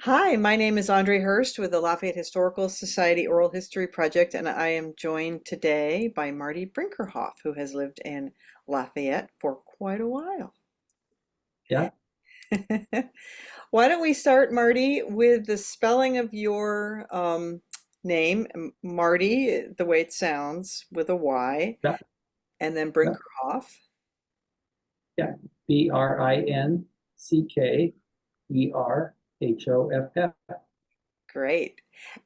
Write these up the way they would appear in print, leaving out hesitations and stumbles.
Hi, my name is Andree Hurst with the Lafayette Historical Society Oral History Project, and I am joined today by Marty Brinckerhoff, who has lived in Lafayette for quite a while. Yeah, Why don't we start, Marty, with the spelling of your name, Marty, the way it sounds, with a Y, yeah, and then yeah, Brinckerhoff. yeah. Brinckerhoff. Great.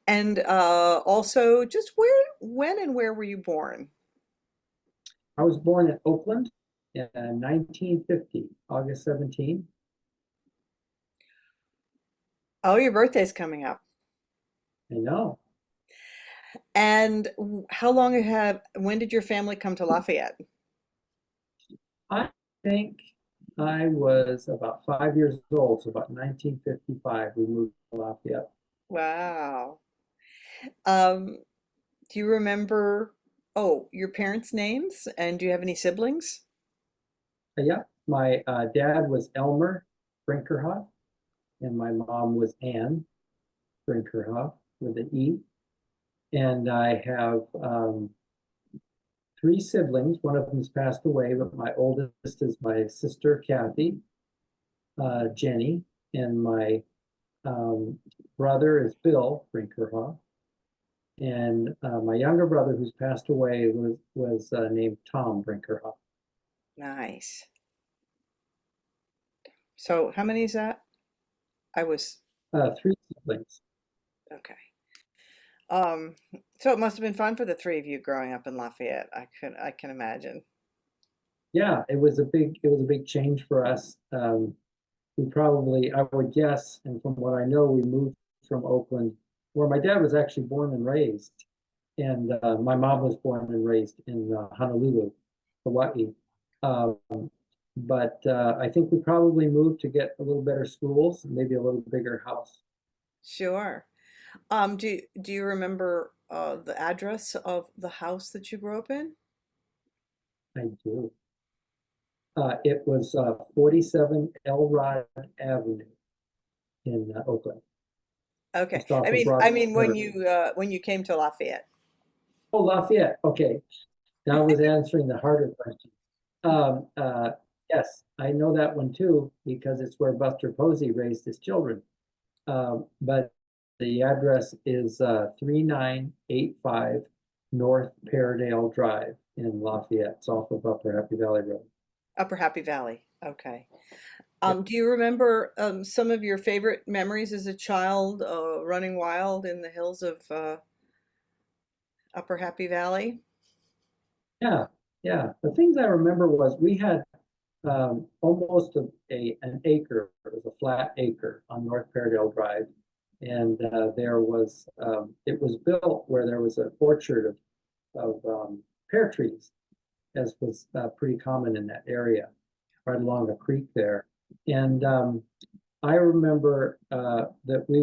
And also, just when and where were you born? I was born in Oakland in 1950, August 17. Oh, your birthday's coming up. I know. And how long when did your family come to Lafayette? I think I was about 5 years old, so about 1955, we moved to Lafayette. Wow. Um, do you remember, your parents' names? And do you have any siblings? Yeah, my dad was Elmer Brinckerhoff, and my mom was Ann Brinckerhoff with an E. And I have three siblings. One of them's passed away, but my oldest is my sister Kathy, Jenny, and my um, brother is Bill Brinckerhoff, and my younger brother, who's passed away, was named Tom Brinckerhoff. Nice. So how many is that? I was, Three siblings. okay. Um, so it must have been fun for the three of you growing up in Lafayette. I can imagine. Yeah, it was a big change for us. We probably, I would guess, and from what I know, we moved from Oakland, where my dad was actually born and raised, and my mom was born and raised in Honolulu, Hawaii. Um, but I think we probably moved to get a little better schools, maybe a little bigger house. Sure. Do you remember the address of the house that you grew up in? I do. It was 47 Elrod Avenue in Oakland, Okay. just off of I Broadway. mean when you came to Lafayette. Oh, Lafayette. Okay, now I was answering the harder question. Um, uh, yes, I know that one too because it's where Buster Posey raised his children. But the address is 3985 North Paradale Drive in Lafayette. It's off of Upper Happy Valley Road. Upper Happy Valley. Okay. Yeah. Do you remember some of your favorite memories as a child running wild in the hills of Upper Happy Valley? Yeah, yeah. The things I remember was we had almost an acre. It was a flat acre on North Paradale Drive, and it was built where there was an orchard of pear trees, as was pretty common in that area, right along the creek there. And I remember that we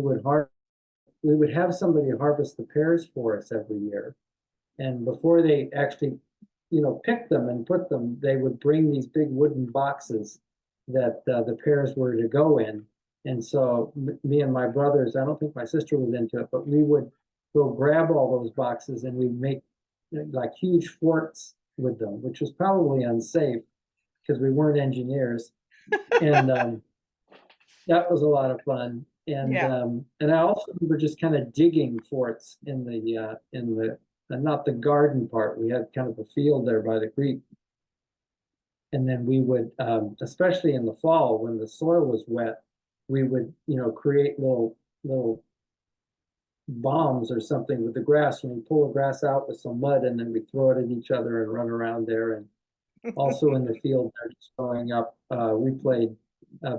would have somebody harvest the pears for us every year. And before they actually, pick them and put them, they would bring these big wooden boxes that the pears were to go in. And so me and my brothers, I don't think my sister was into it, but we would go grab all those boxes and we'd make like huge forts with them, which was probably unsafe because we weren't engineers. And that was a lot of fun. Yeah. And I also remember just kind of digging forts in the not the garden part. We had kind of a field there by the creek, and then we would, especially in the fall when the soil was wet, we would create little bombs or something with the grass, and we pull the grass out with some mud, and then we throw it at each other and run around there. And also in the field there, just growing up, we played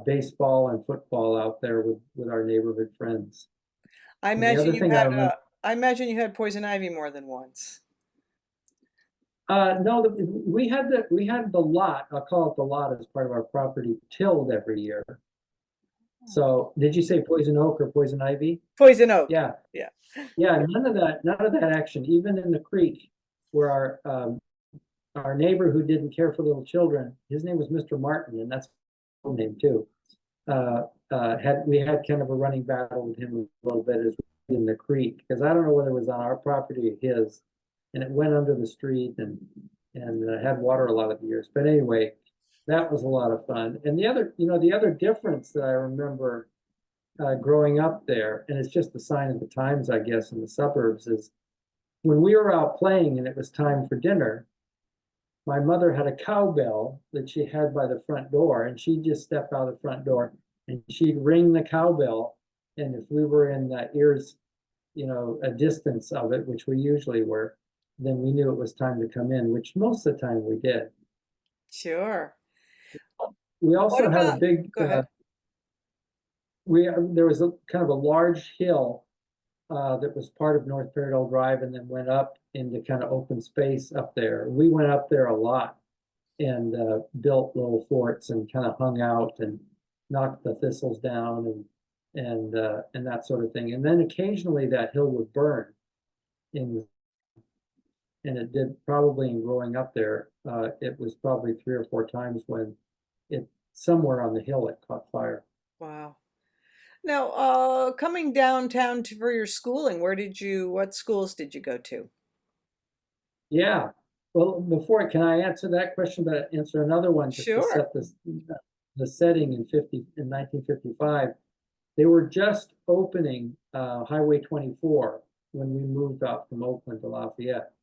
baseball and football out there with our neighborhood friends. I And the imagine other you thing I had remember, you had poison ivy more than once. no, we had the lot. I'll call it the lot as part of our property tilled every year. So did you say poison oak or poison ivy? Poison oak. Yeah, Yeah. yeah. None of that action. Even in the creek, where our neighbor who didn't care for little children, his name was Mr. Martin, and that's his name too. Uh, we had kind of a running battle with him a little bit as in the creek, because I don't know whether it was on our property or his, and it went under the street and had water a lot of the years. But anyway, that was a lot of fun. And the other difference that I remember growing up there, and it's just a sign of the times, I guess, in the suburbs, is when we were out playing and it was time for dinner, my mother had a cowbell that she had by the front door, and she'd just step out the front door and she'd ring the cowbell. And if we were in the ears, a distance of it, which we usually were, then we knew it was time to come in, which most of the time we did. Sure. We What also had a about, big, go ahead. there was a kind of a large hill that was part of North Paradise Drive and then went up into kind of open space up there. We went up there a lot and built little forts and kind of hung out and knocked the thistles down and that sort of thing. And then occasionally that hill would burn in, and it did probably in growing up there. It was probably 3 or 4 times when it somewhere on the hill it caught fire. Wow. Now, coming downtown for your schooling, what schools did you go to? Yeah. Well, can I answer that question, but answer another one just to Sure. set the setting in 1955. They were just opening Highway 24 when we moved out from Oakland to Lafayette.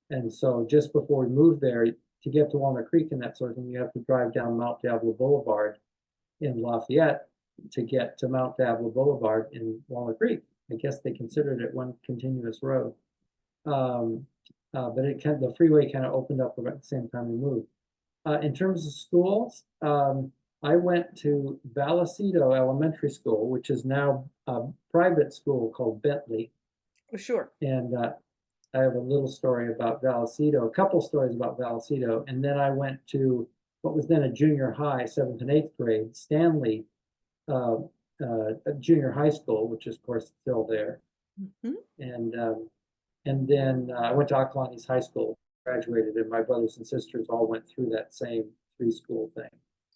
And so just before we moved there, to get to Walnut Creek and that sort of thing, you have to drive down Mount Diablo Boulevard in Lafayette to get to Mount Diablo Boulevard in Walnut Creek. I guess they considered it one continuous road. But the freeway kind of opened up about the same time we moved. In terms of schools, I went to Vallecito Elementary School, which is now a private school called Bentley. Oh, sure. And I have a little story about Vallecito, a couple stories about Vallecito. And then I went to what was then a junior high, 7th and 8th grade, Stanley Junior High School, which is, of course, still there. Hmm. And then I went to Ocklawanee's High School, graduated, and my brothers and sisters all went through that same 3-school thing.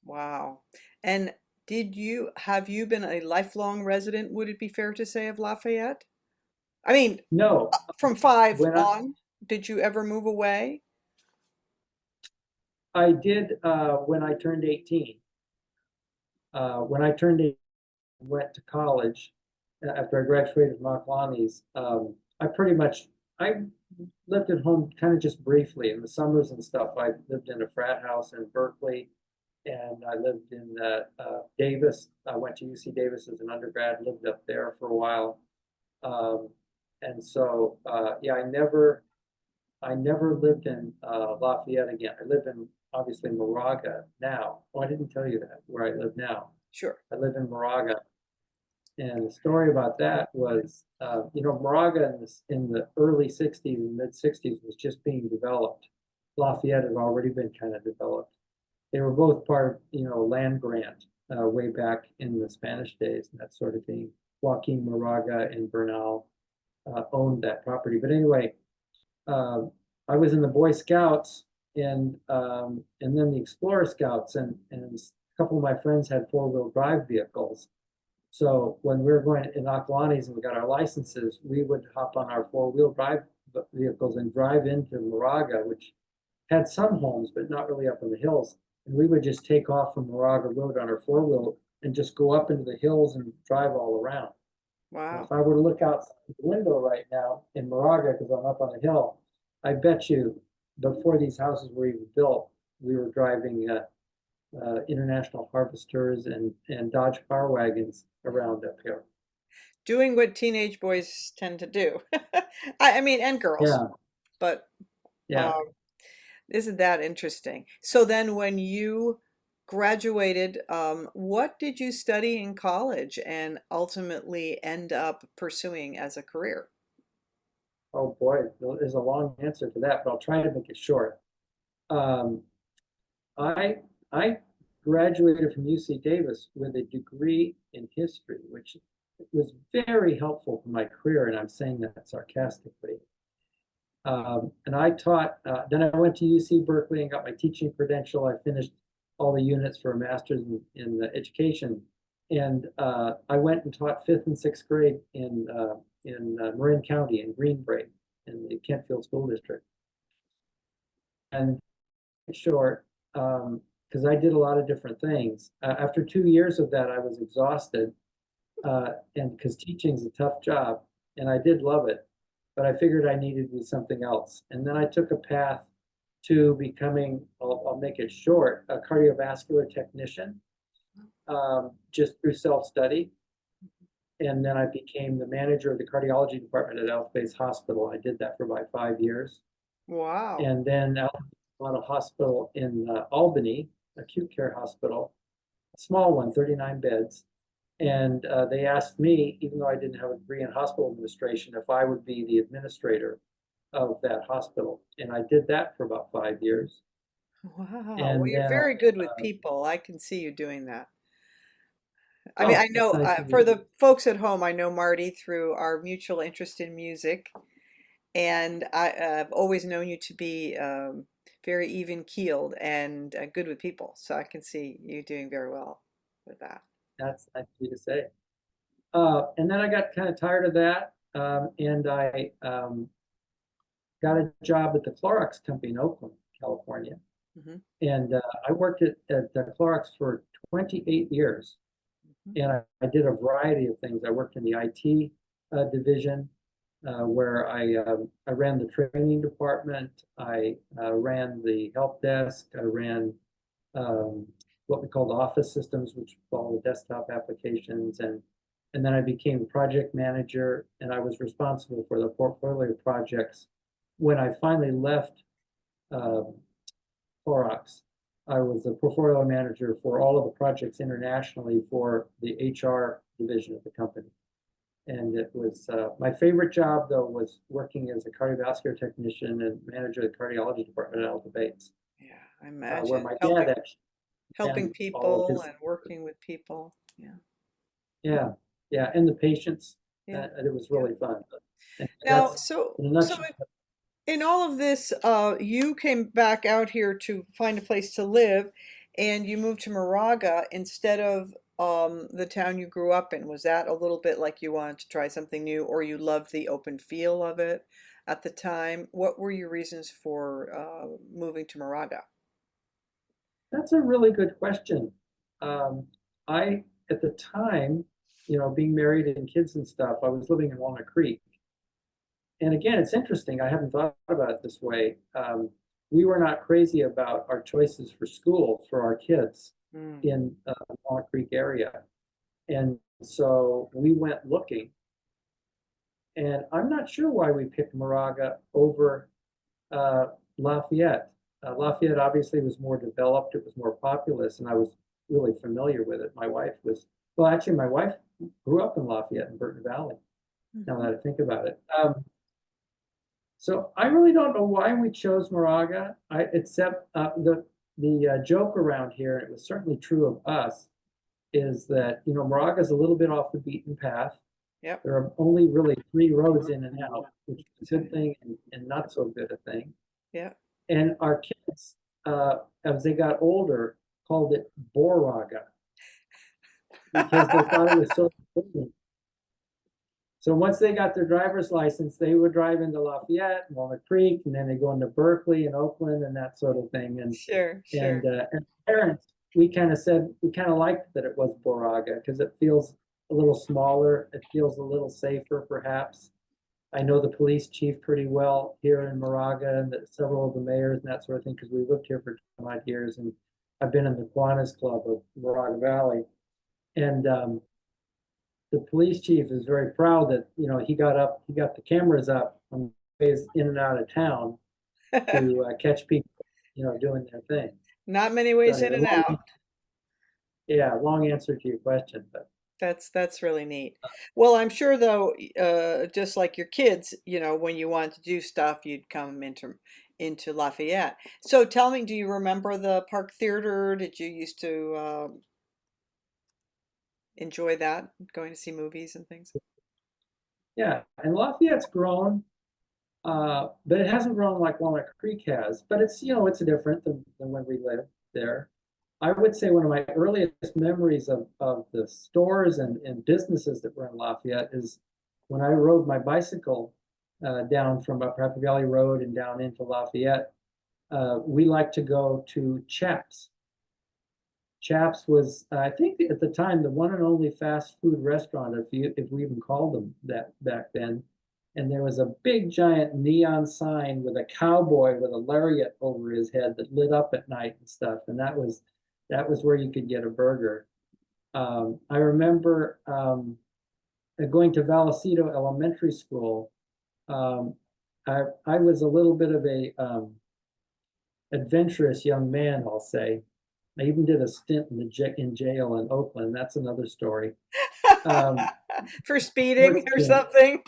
Wow. And have you been a lifelong resident, would it be fair to say, of Lafayette? I mean, No, from five when on, did you ever move away? I did when I turned 18. When I turned 18, went to college after I graduated from Ocklawanee's. I lived at home kind of just briefly in the summers and stuff. I lived in a frat house in Berkeley, and I lived in Davis. I went to UC Davis as an undergrad, lived up there for a while. And so, yeah, I never lived in Lafayette again. I live in, obviously, Moraga now. Oh, I didn't tell you that, where I live now. Sure. I live in Moraga. And the story about that was, Moraga in the early 60s and mid 60s was just being developed. Lafayette had already been kind of developed. They were both part of, a land grant way back in the Spanish days and that sort of thing. Joaquin Moraga and Bernal owned that property. But anyway, I was in the Boy Scouts and then the Explorer Scouts, and a couple of my friends had 4-wheel drive vehicles. So when we were going in Ocklawanee's and we got our licenses, we would hop on our 4-wheel drive vehicles and drive into Moraga, which had some homes, but not really up in the hills. And we would just take off from Moraga Road on our 4-wheel and just go up into the hills and drive all around. And Wow. if I were to look out the window right now in Moraga, because I'm up on a hill, I bet you before these houses were even built, we were driving International Harvesters and Dodge Power Wagons around up here. Doing what teenage boys tend to do. I mean, and girls, Yeah, but yeah. um, isn't that interesting? So then when you graduated, what did you study in college and ultimately end up pursuing as a career? Oh boy, there's a long answer to that, but I'll try to make it short. Um, I I graduated from UC Davis with a degree in history, which was very helpful for my career, and I'm saying that sarcastically. And I taught, then I went to UC Berkeley and got my teaching credential. I finished all the units for a master's in education. And I went and taught fifth and sixth grade in Marin County in Green Bay in the Kentfield School District. And short, because I did a lot of different things. After 2 years of that, I was exhausted, and because teaching's a tough job, and I did love it, but I figured I needed to do something else. And then I took a path to becoming, I'll make it short, a cardiovascular technician, just through self-study. And then I became the manager of the cardiology department at Alpha Base Hospital. I did that for about 5 years. Wow. And then I went to a hospital in Albany, acute care hospital, a small one, 39 beds. And they asked me, even though I didn't have a degree in hospital administration, if I would be the administrator of that hospital. And I did that for about 5 years. Wow. Well, And you're then very good with people. I can see you doing that. I mean, I oh, that's know nice to for meet you. the folks at home, I know Marty through our mutual interest in music, and I've always known you to be very even keeled and good with people. So I can see you doing very well with that. That's nice of you to say. And then I got kind of tired of that, and I got a job at the Clorox company in Oakland, California. Hmm. And I worked at the Clorox for 28 years. Hmm. And I did a variety of things. I worked in the IT division, where I ran the training department. I ran the help desk. I ran um, what we called office systems, which follow desktop applications. And then I became project manager, and I was responsible for the portfolio projects. When I finally left um, Clorox, I was the portfolio manager for all of the projects internationally for the HR division of the company. And it was my favorite job, though, was working as a cardiovascular technician and manager of the cardiology department at Alta Bates, Yeah, I where imagine my dad helping actually helping ran all of people his. and working with people. Yeah. Yeah, yeah, and the patients. Yeah. It was Yeah. really fun. And Now, that's so in a so nutshell. in all of this, you came back out here to find a place to live, and you moved to Moraga instead of the town you grew up in. Was that a little bit like you wanted to try something new, or you loved the open feel of it at the time? What were your reasons for moving to Moraga? That's a really good question. Um, I, at the time, being married and kids and stuff, I was living in Walnut Creek. And again, it's interesting. I haven't thought about it this way. We were not crazy about our choices for school for our kids Mm. in Walnut Creek area. And so we went looking, and I'm not sure why we picked Moraga over uh, Lafayette. Lafayette obviously was more developed, it was more populous, and I was really familiar with it. Well, actually, my wife grew up in Lafayette in Burton Valley, now Mhm. that I think about it. So I really don't know why we chose Moraga, except the joke around here, and it was certainly true of us, is that, Moraga is a little bit off the beaten path. Yep. There are only really 3 roads in and out, which is a good thing and not so good a thing. Yep. And our kids, as they got older, called it Boraga because they thought it was so convenient. So once they got their driver's license, they would drive into Lafayette and Walnut Creek, and then they go into Berkeley and Oakland and that sort of thing. And Sure, and sure. uh, and parents, we kind of said we kind of liked that it was Boraga because it feels a little smaller, it feels a little safer, perhaps. I know the police chief pretty well here in Moraga and several of the mayors and that sort of thing because we lived here for 25 years, and I've been in the Kiwanis Club of Moraga Valley. And the police chief is very proud that he got the cameras up on ways in and out of town to catch people, doing their thing. Not many So ways in anyway, and out. long answer to your question, but That's really neat. Well, I'm sure though, just like your kids, when you wanted to do stuff, you'd come into Lafayette. So tell me, do you remember the Park Theater? Did you used to enjoy that, going to see movies and things? yeah, and Lafayette's grown, but it hasn't grown like Walnut Creek has. But it's different than when we lived there. I would say one of my earliest memories of the stores and businesses that were in Lafayette is when I rode my bicycle down from up Happy Valley Road and down into Lafayette. We liked to go to Chaps. Chaps was, I think at the time, the one and only fast food restaurant, if we even called them that back then. And there was a big giant neon sign with a cowboy with a lariat over his head that lit up at night and stuff. And that was where you could get a burger. I remember going to Vallecito Elementary School. Um, I was a little bit of a adventurous young man, I'll say. I even did a stint in jail in Oakland. That's another story. Um, For short speeding or stint. something?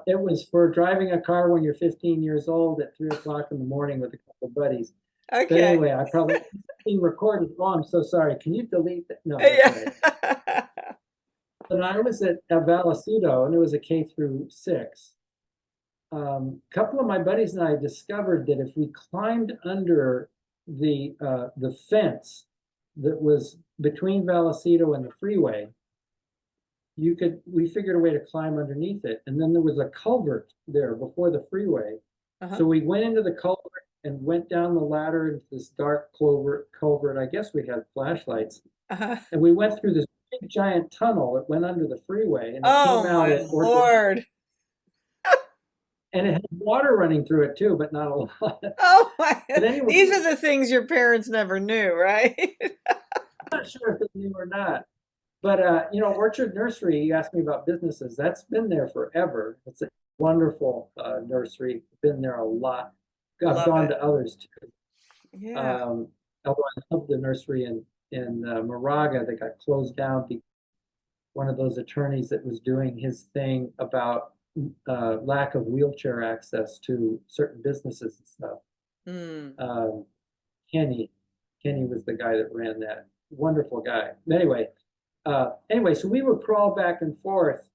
It was for driving a car when you're 15 years old at 3 o'clock in the morning with a couple of buddies. But Okay. anyway, I probably being recorded. Oh, I'm so sorry. Can you delete that? No, that's all right. Yeah. But I was at Vallecito, and it was a K through 6. A couple of my buddies and I discovered that if we climbed under the fence that was between Vallecito and the freeway, we figured a way to climb underneath it. And then there was a culvert there before the freeway. Uh-huh. So we went into the culvert and went down the ladder into this dark culvert. I guess we had flashlights. Uh-huh. And we went through this big giant tunnel that went under the freeway, and it Oh came out my at Orchard, Lord. and it had water running through it too, but not a lot. Oh my. But anyway, These are the things your parents never knew, right? I'm not sure if they knew or not. But Orchard Nursery, you asked me about businesses. That's been there forever. It's a wonderful nursery. Been there a lot. I've Love gone it. to others too. Yeah. Although I love the nursery in Moraga that got closed down because one of those attorneys that was doing his thing about lack of wheelchair access to certain businesses and stuff. Mm. Um, Kenny, Kenny was the guy that ran that. Wonderful guy. Anyway, so we would crawl back and forth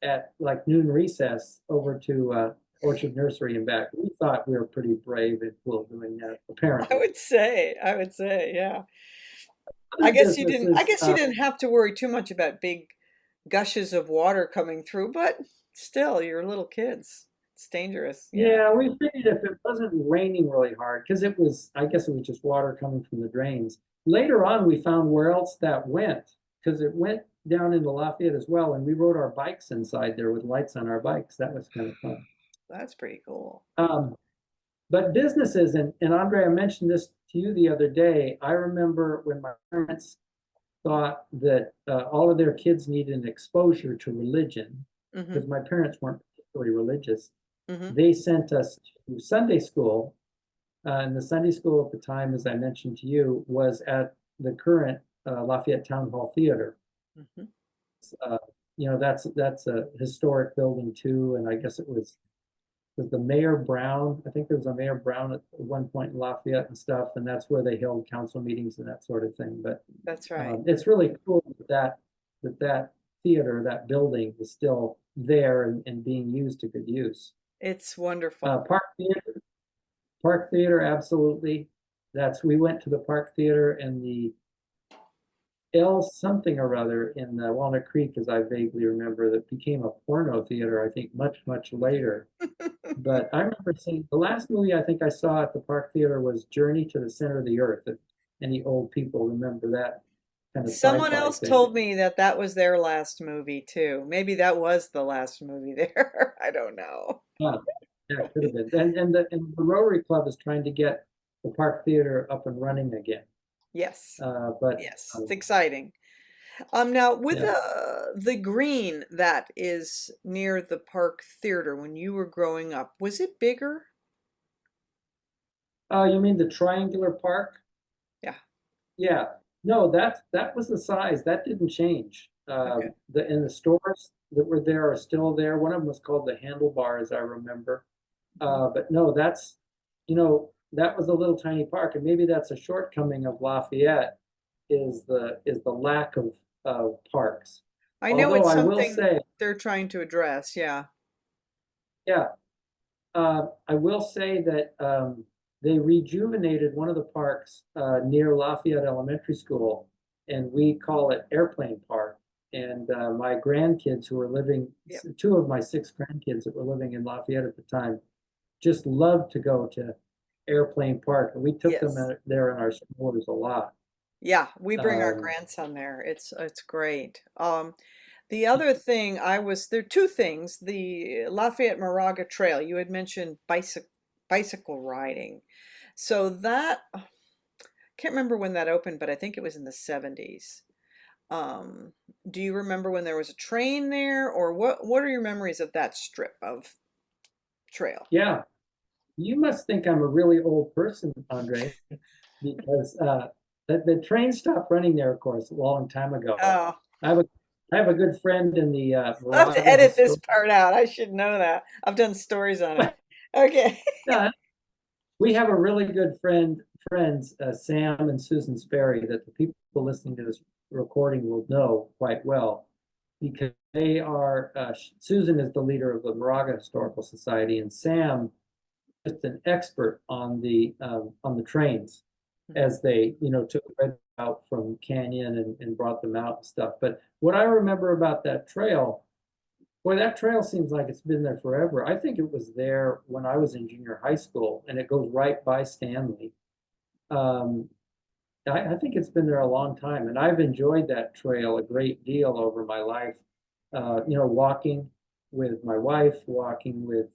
at like noon recess over to Orchard Nursery and back. We thought we were pretty brave and cool doing that, I apparently. would say, yeah. Other I businesses, guess you didn't have to worry too much about big gushes of water coming through, but still, you're little kids. It's dangerous. Yeah. yeah, we figured if it wasn't raining really hard, because I guess it was just water coming from the drains. Later on, we found where else that went, because it went down into Lafayette as well, and we rode our bikes inside there with lights on our bikes. That was kind of fun. That's pretty cool. Um, but businesses, and Andre, I mentioned this to you the other day. I remember when my parents thought that all of their kids needed an exposure to religion, Hmm. because my parents weren't particularly religious. Hmm. They sent us to Sunday school. And the Sunday school at the time, as I mentioned to you, was at the current Lafayette Town Hall Theater. Hmm. Uh, that's a historic building too, and I guess it was the Mayor Brown. I think there was a Mayor Brown at one point in Lafayette and stuff, and that's where they held council meetings and that sort of thing. But That's right. it's really cool that theater, that building is still there and being used to good use. It's wonderful. Park Theater, absolutely. We went to the Park Theater and the L something or other in Walnut Creek, as I vaguely remember, that became a porno theater, I think, much, much later. But I remember seeing the last movie I think I saw at the Park Theater was Journey to the Center of the Earth. If any old people remember that kind of Someone sci-fi else thing. told me that that was their last movie too. Maybe that was the last movie there. I don't know. Yeah, yeah, it could have been. And the Rotary Club is trying to get the Park Theater up and running again. Yes. But Yes. It's exciting. Now with yeah. the green that is near the Park Theater when you were growing up, was it bigger? You mean the triangular park? Yeah. Yeah. No, that was the size. That didn't change. Okay. The stores that were there are still there. One of them was called the Handlebars, I remember. Mhm. But no, that was a little tiny park, and maybe that's a shortcoming of Lafayette is the lack of parks. I know Although it's I will something say, they're trying to address. Yeah. yeah, I will say that they rejuvenated one of the parks near Lafayette Elementary School, and we call it Airplane Park. And my grandkids who were living, Yep. two of my six grandkids that were living in Lafayette at the time, just loved to go to Airplane Park, and we took them Yes. there in our strollers a lot. Yeah, we bring our Um, grandson there. It's great. The other thing there are two things. The Lafayette Moraga Trail, you had mentioned bicycle riding. So that can't remember when that opened, but I think it was in the 70s. Um, do you remember when there was a train there, or what are your memories of that strip of trail? yeah, you must think I'm a really old person, Andre, because the train stopped running there, of course, a long time ago. Oh, I have a I have a good friend in the I'll have to Moraga edit this Historic. part out. I should know that. I've done stories on it. Okay. Yeah, we have a really good friends, Sam and Susan Sperry, that the people listening to this recording will know quite well, because they are. Susan is the leader of the Moraga Historical Society, and Sam just an expert on the trains as they, took red out from Canyon and brought them out and stuff. But what I remember about that trail, boy, that trail seems like it's been there forever. I think it was there when I was in junior high school, and it goes right by Stanley. Um, I think it's been there a long time, and I've enjoyed that trail a great deal over my life. Walking with my wife, walking with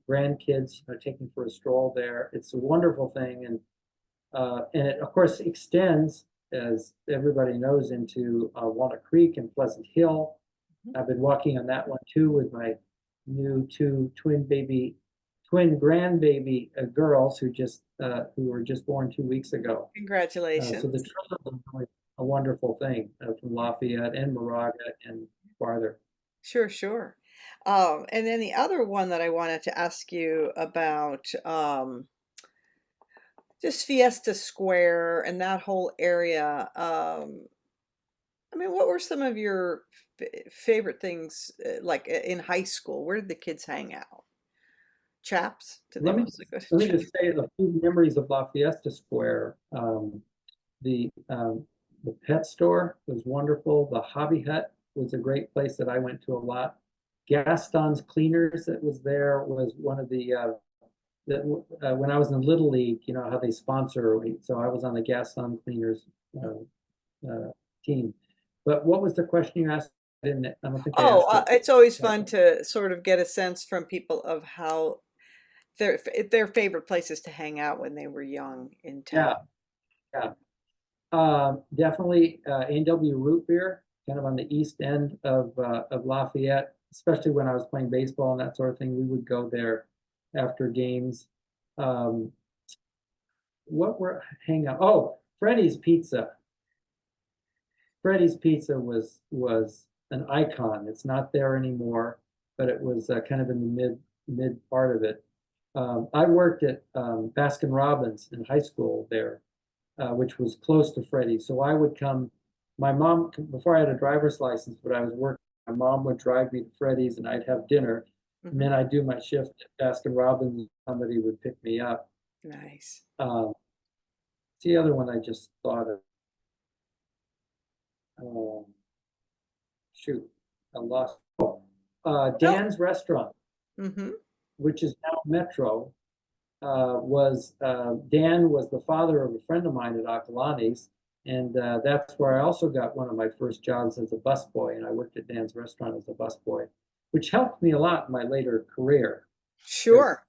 grandkids, taking for a stroll there. It's a wonderful thing, and it of course extends, as everybody knows, into Walnut Creek and Pleasant Hill. I've been walking on that one too with my new two twin grandbaby girls who were just born 2 weeks ago. So the Congratulations. trail is really a wonderful thing from Lafayette and Moraga and farther. Sure, sure. And then the other one that I wanted to ask you about, just Fiesta Square and that whole area. I mean, what were some of your favorite things, like in high school? Where did the kids hang out? Chaps? Did they Let me mostly go to let me Chaps? just say the few memories of Lafayette Square. The um, the pet store was wonderful. The Hobby Hut was a great place that I went to a lot. Gaston's Cleaners that was there was one of when I was in Little League, you know how they sponsor. So I was on the Gaston Cleaners uh, team. But what was the question you asked? I don't think I Oh, asked it. it's always fun to sort of get a sense from people of how their favorite places to hang out when they were young in town. Yeah, yeah. Definitely A&W Root Beer, kind of on the east end of Lafayette, especially when I was playing baseball and that sort of thing. We would go there after games. Um, what were hang out? Oh, Freddie's Pizza. Freddie's Pizza was an icon. It's not there anymore, but it was kind of in the mid part of it. I worked at Baskin Robbins in high school there, which was close to Freddie. So I would come, my mom, before I had a driver's license, but I was working, my mom would drive me to Freddie's and I'd have dinner. And Hmm. then I'd do my shift at Baskin Robbins, somebody would pick me up. Nice. Um, the other one I just thought of, um, shoot, I lost. Well, Dan's Restaurant, hmm. which is now Metro, was Dan was the father of a friend of mine at Akalani's, and that's where I also got one of my first jobs as a busboy, and I worked at Dan's restaurant as a busboy, which helped me a lot in my later career because Sure.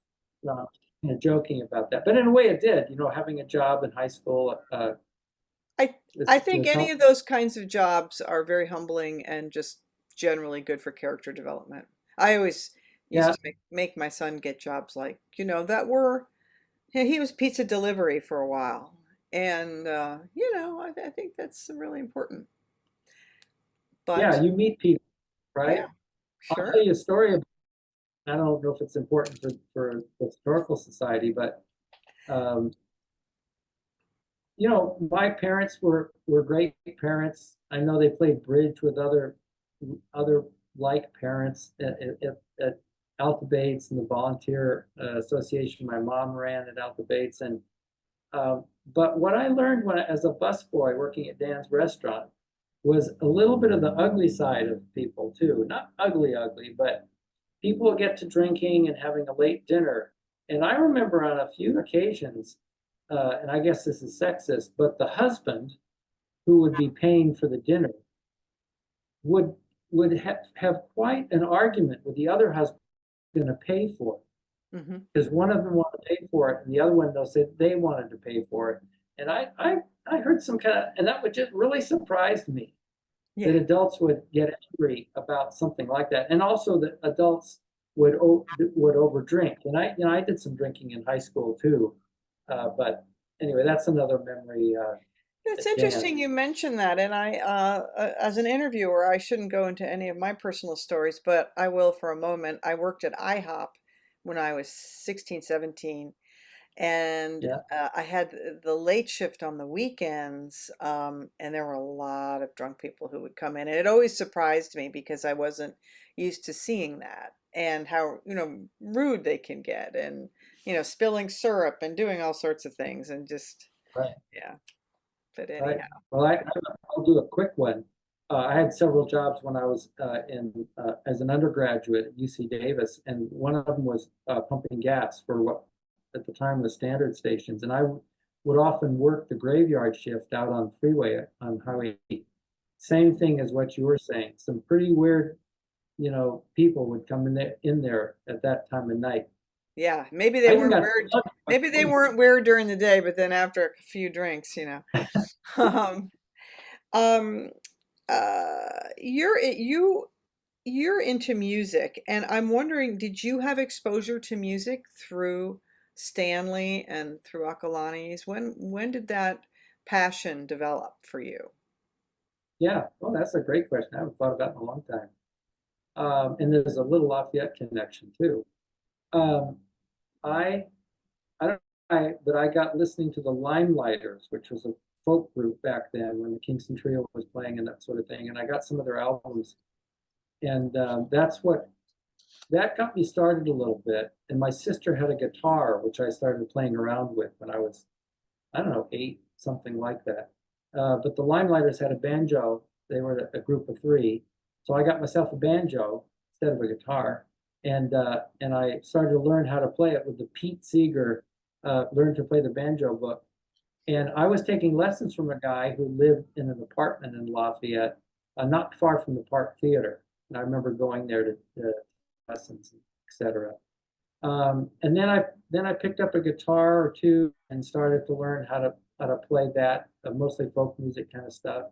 joking about that, but in a way it did. Having a job in high school I I think was any helpful. of those kinds of jobs are very humbling and just generally good for character development. I always used Yeah, to make my son get jobs like, that were, he was pizza delivery for a while. And, I think that's really important. yeah, But you meet people, right? yeah, I'll sure. tell you a story. I don't know if it's important for the historical society, but um, my parents were great parents. I know they played bridge with other like parents Alpha Bates and the volunteer association my mom ran at Alpha Bates. And but what I learned as a busboy working at Dan's restaurant was a little bit of the ugly side of people too. Not ugly, ugly, but people get to drinking and having a late dinner. And I remember on a few occasions, and I guess this is sexist, but the husband who would be paying for the dinner would have quite an argument with the other husband going to pay for it Hmm. because one of them wanted to pay for it and the other one they'll say they wanted to pay for it. And I heard some kind of, and that would just really surprised me that Yeah. adults would get angry about something like that, and also that adults would overdrink. And I did some drinking in high school too, but anyway, that's another memory It's at Dan. interesting you mentioned that, and as an interviewer, I shouldn't go into any of my personal stories, but I will for a moment. I worked at IHOP when I was 16, 17, and Yeah, I had the late shift on the weekends, and there were a lot of drunk people who would come in, and it always surprised me because I wasn't used to seeing that and how, rude they can get, and, spilling syrup and doing all sorts of things, and just, right. yeah, but Right. anyhow. Well, I'll do a quick one. I had several jobs when I was in as an undergraduate at UC Davis, and one of them was pumping gas for what at the time was Standard stations, and I would often work the graveyard shift out on freeway on Highway 8. Same thing as what you were saying. Some pretty weird, people would come in there at that time of night. Yeah, maybe I they even weren't got weird. slugged by Maybe they police. weren't weird during the day, but then after a few drinks. Um, um, you're into music, and I'm wondering, did you have exposure to music through Stanley and through Akalani's? When did that passion develop for you? Yeah, well, that's a great question. I haven't thought about it in a long time. And there's a little Lafayette connection too. Um, I I don't know why, but I got listening to the Limelighters, which was a folk group back then when the Kingston Trio was playing and that sort of thing. And I got some of their albums, and that got me started a little bit. And my sister had a guitar, which I started playing around with when I was, I don't know, 8, something like that. But the Limelighters had a banjo. They were a group of 3. So I got myself a banjo instead of a guitar. And I started to learn how to play it with the Pete Seeger Learn to Play the Banjo book. And I was taking lessons from a guy who lived in an apartment in Lafayette, not far from the Park Theater. And I remember going there to lessons, etc. And then I picked up a guitar or two and started to learn how to play that, mostly folk music kind of stuff.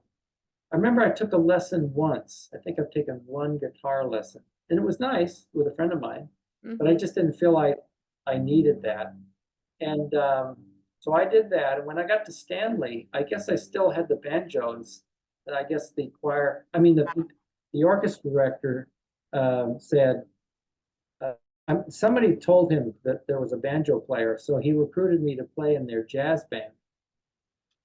I remember I took a lesson once. I think I've taken one guitar lesson, and it was nice with a friend of mine, but I Hmm. just didn't feel like I needed that. And so I did that. And when I got to Stanley, I guess I still had the banjos. And I guess the choir, I mean, the orchestra director said, uh, somebody told him that there was a banjo player, so he recruited me to play in their jazz band.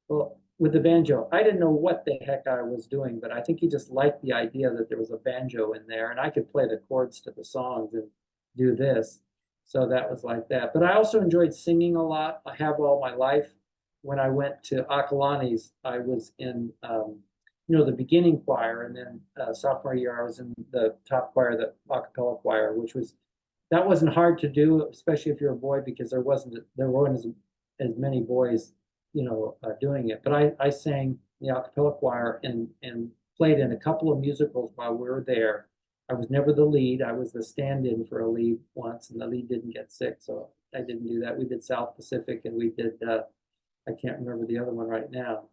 Well, with the banjo, I didn't know what the heck I was doing, but I think he just liked the idea that there was a banjo in there and I could play the chords to the songs and do this. So that was like that. But I also enjoyed singing a lot. I have all my life. When I went to Akalani's, I was in, the beginning choir, and then sophomore year I was in the top choir, the a cappella choir, that wasn't hard to do, especially if you're a boy, because there weren't as many boys doing it. But I sang the a cappella choir and played in a couple of musicals while we were there. I was never the lead. I was the stand-in for a lead once, and the lead didn't get sick, so I didn't do that. We did South Pacific, and we did I can't remember the other one right now.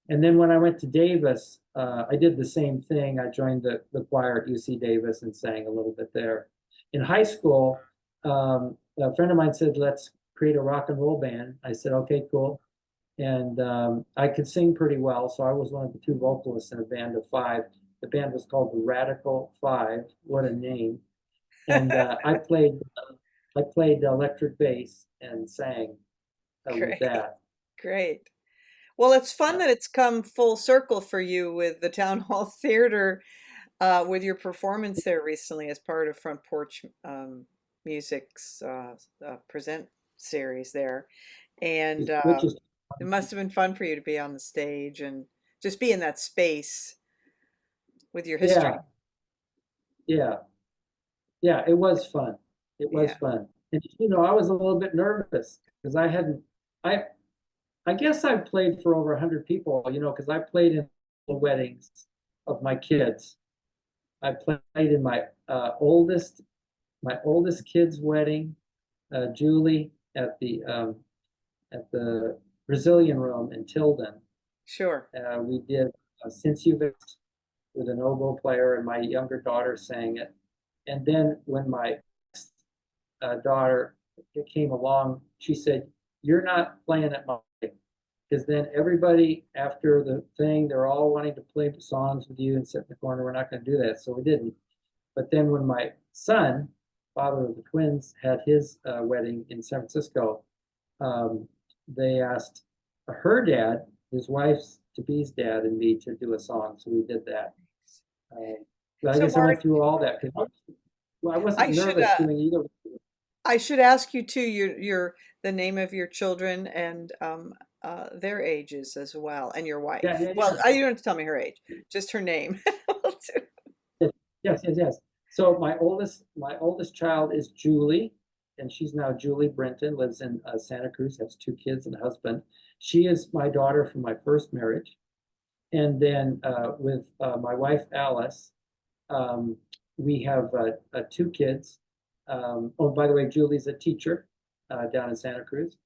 And then when I went to Davis, I did the same thing. I joined the choir at UC Davis and sang a little bit there. In high school, a friend of mine said, let's create a rock and roll band. I said, okay, cool. And I could sing pretty well, so I was one of the 2 vocalists in a band of 5. The band was called the Radical 5. What a name! And I played electric bass and sang with Great, that. great. Well, it's fun Yeah, that it's come full circle for you with the Town Hall Theater, with your performance there recently as part of Front Porch Music's present series there, and which is it must have been fun for you to be on the stage and just be in that space with your history. yeah, yeah, yeah. It was fun. It was Yeah, fun. And I was a little bit nervous because I hadn't. I I guess I played for over 100 people. Because I played in the weddings of my kids. I played in my oldest kid's wedding, Julie at the Brazilian Room in Tilden. sure. We did Since You've Asked with an oboe player, and my younger daughter sang it. And then when my daughter came along, she said, "You're not playing at my," because then everybody after the thing, they're all wanting to play songs with you and sit in the corner. We're not going to do that, so we didn't. But then when my son, father of the twins, had his wedding in San Francisco, um, they asked her dad, his wife's to be's dad, and me to do a song. So we did that. But I So, guess I went Mark, through all that because I wasn't I should nervous doing either. I should ask you too the name of your children and their ages as well, and your Yeah, wife. yeah, Well, yeah. you don't have to tell me her age, just her name. Yes, yes, yes. So my oldest child is Julie, and she's now Julie Brenton, lives in Santa Cruz, has 2 kids and a husband. She is my daughter from my first marriage. And then with my wife Alice, um, we have 2 kids. Oh, by the way, Julie's a teacher down in Santa Cruz.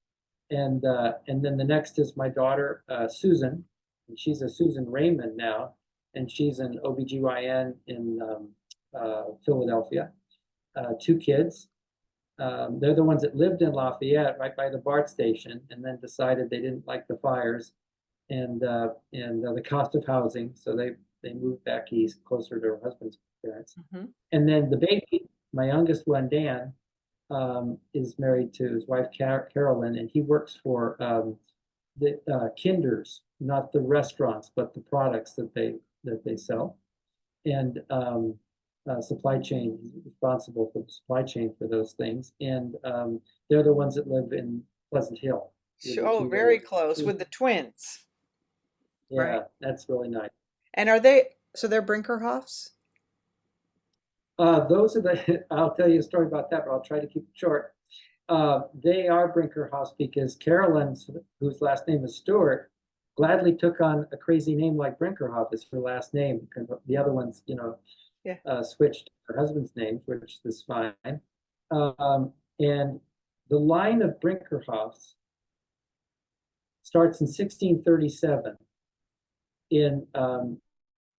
And then the next is my daughter Susan, and she's a Susan Raymond now, and she's an OBGYN in Philadelphia. 2 kids. They're the ones that lived in Lafayette, right by the BART station, and then decided they didn't like the fires and the cost of housing, so they moved back east, closer to her husband's parents. Mhm. And then the baby, my youngest one, Dan, is married to his wife Carolyn, and he works for the Kinder's, not the restaurants, but the products that they sell, and supply chain. He's responsible for the supply chain for those things, and they're the ones that live in Pleasant Hill with the Oh, two very little. close with the twins, right? Yeah, that's really nice. And are they, so they're Brinkerhoffs? Those are the. I'll tell you a story about that, but I'll try to keep it short. They are Brinckerhoff because Carolyn, whose last name is Stewart, gladly took on a crazy name like Brinckerhoff as her last name because the other ones, Yeah. switched her husband's names, which is fine. And the line of Brinckerhoffs starts in 1637 in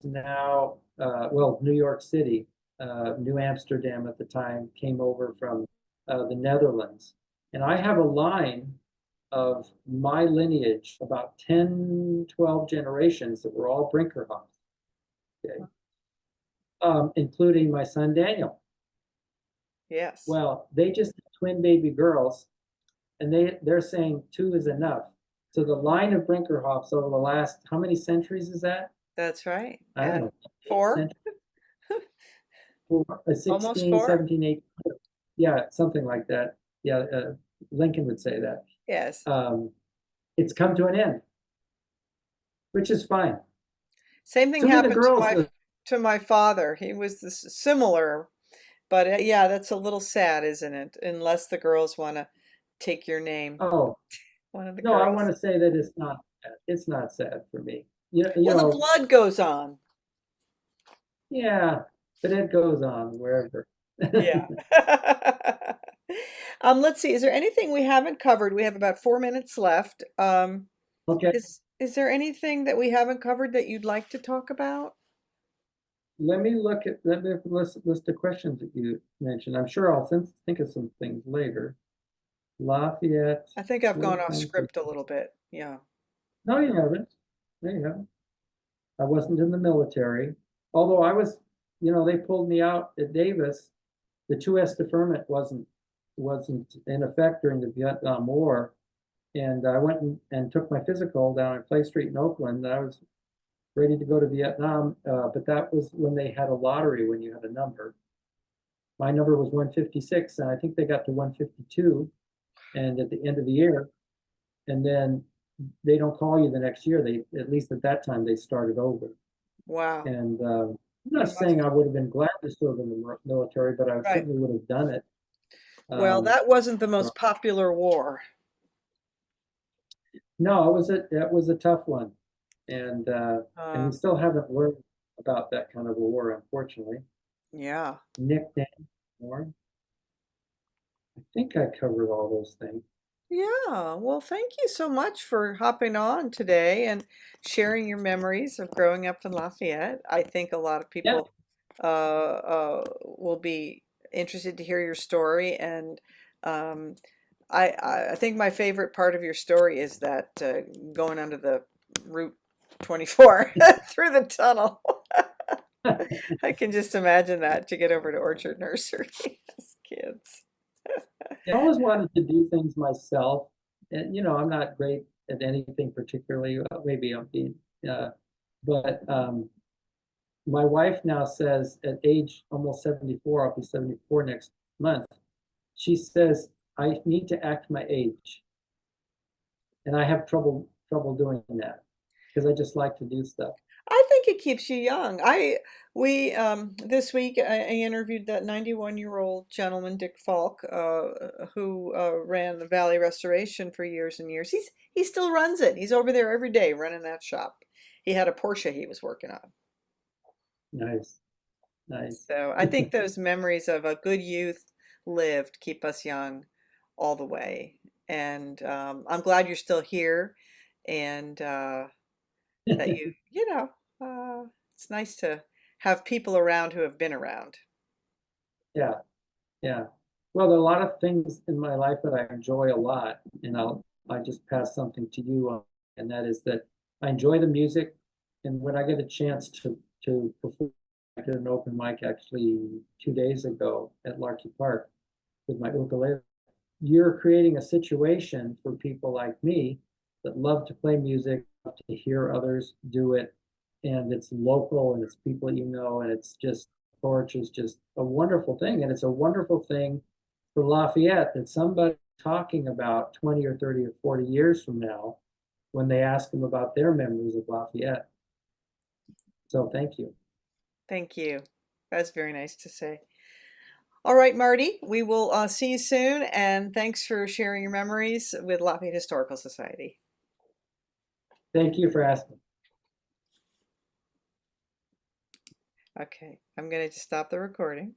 now, well, New York City. New Amsterdam at the time came over from the Netherlands. And I have a line of my lineage, about 10, 12 generations that were all Brinckerhoffs, okay? Including my son Daniel. Yes, Well, they just had twin baby girls, and they're saying 2 is enough. So the line of Brinckerhoffs over the last, how many centuries is that? that's right. I don't Yeah. know, Four? centuries, Almost 16, four? 17, 18. Yeah, something like that. Yeah, Lincoln would say that. Yes. Um, it's come to an end, which is fine. Same thing Assuming the happened to girls, my father. He was this similar, but yeah, that's a little sad, isn't it? Unless the girls want to take your name, oh, one of the no, I want girls. to say that it's not sad for me. You Well, the know, blood goes on. yeah, but it goes on wherever. Yeah. Let's see. Is there anything we haven't covered? We have about 4 minutes left. Okay, Is there anything that we haven't covered that you'd like to talk about? let me list the questions that you mentioned. I'm sure I'll think of some things later. Lafayette, I think I've gone off Wisconsin. script a little bit. Yeah. No, you haven't. No, you haven't. I wasn't in the military, although I was, they pulled me out at Davis. The 2S deferment wasn't in effect during the Vietnam War, and I went and took my physical down at Clay Street in Oakland. I was ready to go to Vietnam, but that was when they had a lottery when you had a number. My number was 156, and I think they got to 152. And at the end of the year, and then they don't call you the next year. They, at least at that time, they started over. Wow. And I'm You not saying must. I would have been glad to serve in the military, but I Right. certainly would have done it. Well, Um, that wasn't the so- most popular war. no, that was a tough one, and we Uh, still haven't learned about that kind of a war, unfortunately. yeah. Nickname war. I think I covered all those things. Yeah. Well, thank you so much for hopping on today and sharing your memories of growing up in Lafayette. I think a lot of Yeah, people will be interested to hear your story, and um, I think my favorite part of your story is that going under the Route 24 through the tunnel. I can just imagine that to get over to Orchard Nursery as kids. I always wanted to do things myself, and I'm not great at anything particularly. Maybe I'm being, uh, but my wife now says at age almost 74, I'll be 74 next month. She says I need to act my age, and I have trouble doing that because I just like to do stuff. I think it keeps you young. We this week I interviewed that 91-year-old gentleman, Dick Falk, who ran the Valley Restoration for years and years. He still runs it. He's over there every day running that shop. He had a Porsche he was working on. Nice, nice. So I think those memories of a good youth lived keep us young all the way. And I'm glad you're still here, and that it's nice to have people around who have been around. Yeah, yeah. Well, there are a lot of things in my life that I enjoy a lot, and I just pass something to you on, and that is that I enjoy the music, and when I get a chance to perform, I did an open mic actually 2 days ago at Larky Park with my ukulele. You're creating a situation for people like me that love to play music, love to hear others do it, and it's local and it's people you know, and it's just Torch is just a wonderful thing, and it's a wonderful thing for Lafayette that somebody talking about 20 or 30 or 40 years from now when they ask them about their memories of Lafayette. So thank you. Thank you. That's very nice to say. All right, Marty, we will see you soon, and thanks for sharing your memories with Lafayette Historical Society. Thank you for asking. Okay, I'm going to just stop the recording.